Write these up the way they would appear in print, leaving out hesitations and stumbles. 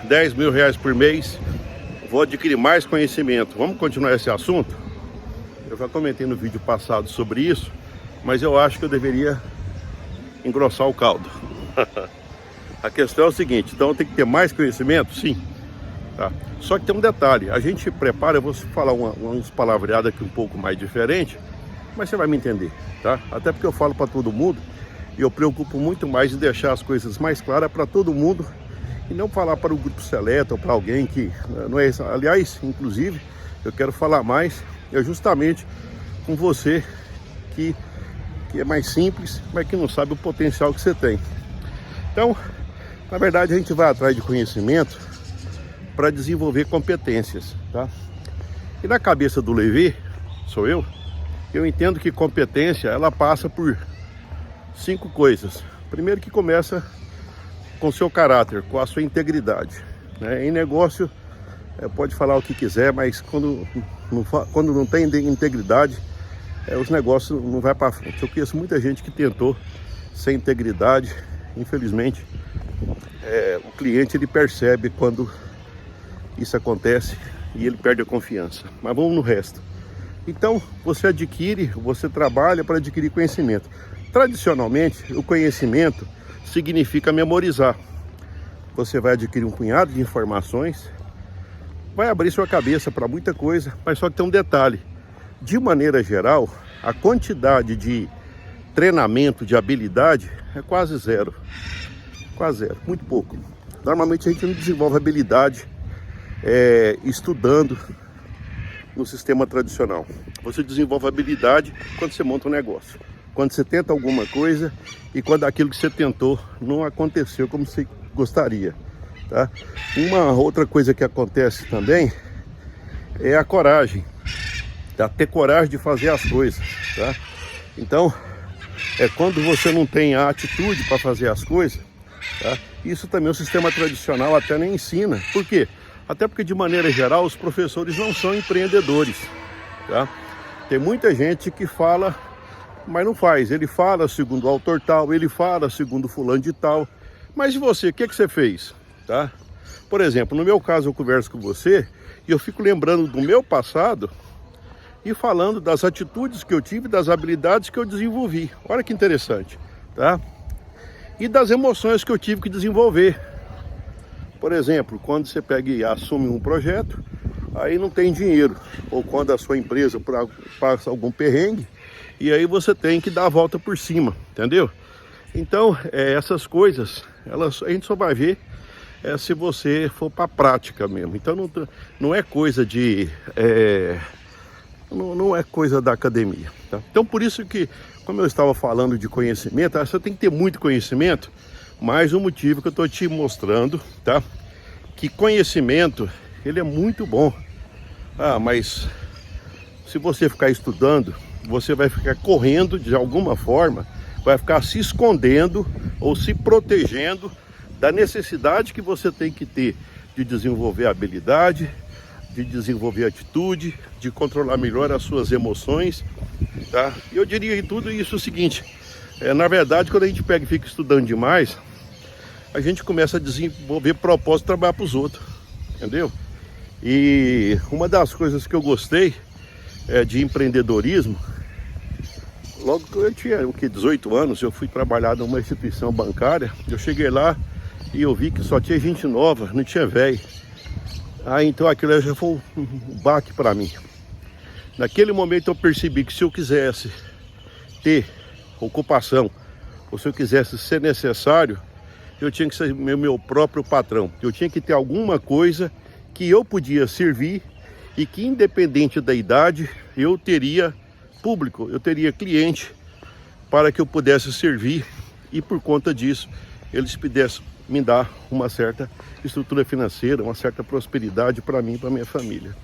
R$ 10.000 por mês, vou adquirir mais conhecimento. Vamos continuar esse assunto? Eu já comentei no vídeo passado sobre isso, mas eu acho que eu deveria engrossar o caldo. A questão é o seguinte, então tem que ter mais conhecimento? Sim. Tá? Só que tem um detalhe, a gente prepara, eu vou falar uns palavreados aqui um pouco mais diferente, mas você vai me entender, tá? Até porque eu falo para todo mundo e eu preocupo muito mais em deixar as coisas mais claras para todo mundo e não falar para o grupo seleto ou para alguém que não é isso. Aliás, inclusive, eu quero falar mais justamente com você que é mais simples, mas que não sabe o potencial que você tem. Então, na verdade, a gente vai atrás de conhecimento para desenvolver competências, tá? E na cabeça do Levi, sou eu entendo que competência, ela passa por 5 coisas. Primeiro, que começa com o seu caráter, com a sua integridade, né? Em negócio, pode falar o que quiser, mas quando não tem integridade, os negócios não vai para frente. Eu conheço muita gente que tentou sem integridade, infelizmente, o cliente ele percebe quando isso acontece e ele perde a confiança. Mas vamos no resto. Então, você trabalha para adquirir conhecimento. Tradicionalmente, o conhecimento significa memorizar. Você vai adquirir um punhado de informações, vai abrir sua cabeça para muita coisa, mas só que tem um detalhe. De maneira geral, a quantidade de treinamento, de habilidade, é quase zero. Quase zero, muito pouco. Normalmente a gente não desenvolve habilidade estudando no sistema tradicional. Você desenvolve habilidade quando você monta um negócio, quando você tenta alguma coisa e quando aquilo que você tentou não aconteceu como você gostaria, tá? Uma outra coisa que acontece também é a coragem, tá? Ter coragem de fazer as coisas, tá? Então, quando você não tem a atitude para fazer as coisas, tá? Isso também o sistema tradicional até nem ensina. Por quê? Até porque, de maneira geral, os professores não são empreendedores, tá? Tem muita gente que fala, mas não faz. Ele fala segundo o autor tal, ele fala segundo fulano de tal. Mas e você, o que você fez? Tá? Por exemplo, no meu caso, eu converso com você e eu fico lembrando do meu passado e falando das atitudes que eu tive, das habilidades que eu desenvolvi. Olha que interessante, tá? E das emoções que eu tive que desenvolver. Por exemplo, quando você pega e assume um projeto, aí não tem dinheiro. Ou quando a sua empresa passa algum perrengue, e aí você tem que dar a volta por cima, entendeu? Então, essas coisas, a gente só vai ver se você for para a prática mesmo. Então, não é coisa de... não é coisa da academia, tá? Então, por isso que, como eu estava falando de conhecimento, você tem que ter muito conhecimento. Mais um motivo que eu estou te mostrando, tá? Que conhecimento, ele é muito bom. Mas se você ficar estudando, você vai ficar correndo de alguma forma, vai ficar se escondendo ou se protegendo da necessidade que você tem que ter de desenvolver habilidade, de desenvolver atitude, de controlar melhor as suas emoções, tá? E eu diria em tudo isso o seguinte, na verdade, quando a gente pega e fica estudando demais, a gente começa a desenvolver propósito de trabalhar para os outros, entendeu? E uma das coisas que eu gostei de empreendedorismo, logo que eu tinha 18 anos, eu fui trabalhar numa instituição bancária, eu cheguei lá e eu vi que só tinha gente nova, não tinha velho. Então aquilo já foi um baque para mim. Naquele momento eu percebi que se eu quisesse ter ocupação, ou se eu quisesse ser necessário, eu tinha que ser meu próprio patrão. Eu tinha que ter alguma coisa que eu podia servir e que, independente da idade, eu teria público, eu teria cliente para que eu pudesse servir e, por conta disso, eles pudessem me dar uma certa estrutura financeira, uma certa prosperidade para mim e para minha família,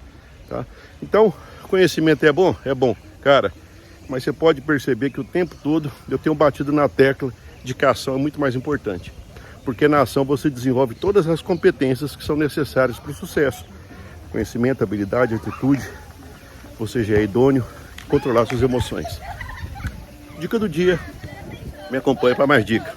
tá? Então, conhecimento é bom? É bom, cara, mas você pode perceber que o tempo todo eu tenho batido na tecla de que a ação é muito mais importante. Porque na ação você desenvolve todas as competências que são necessárias para o sucesso. Conhecimento, habilidade, atitude, você já é idôneo, controlar suas emoções. Dica do dia, me acompanha para mais dicas.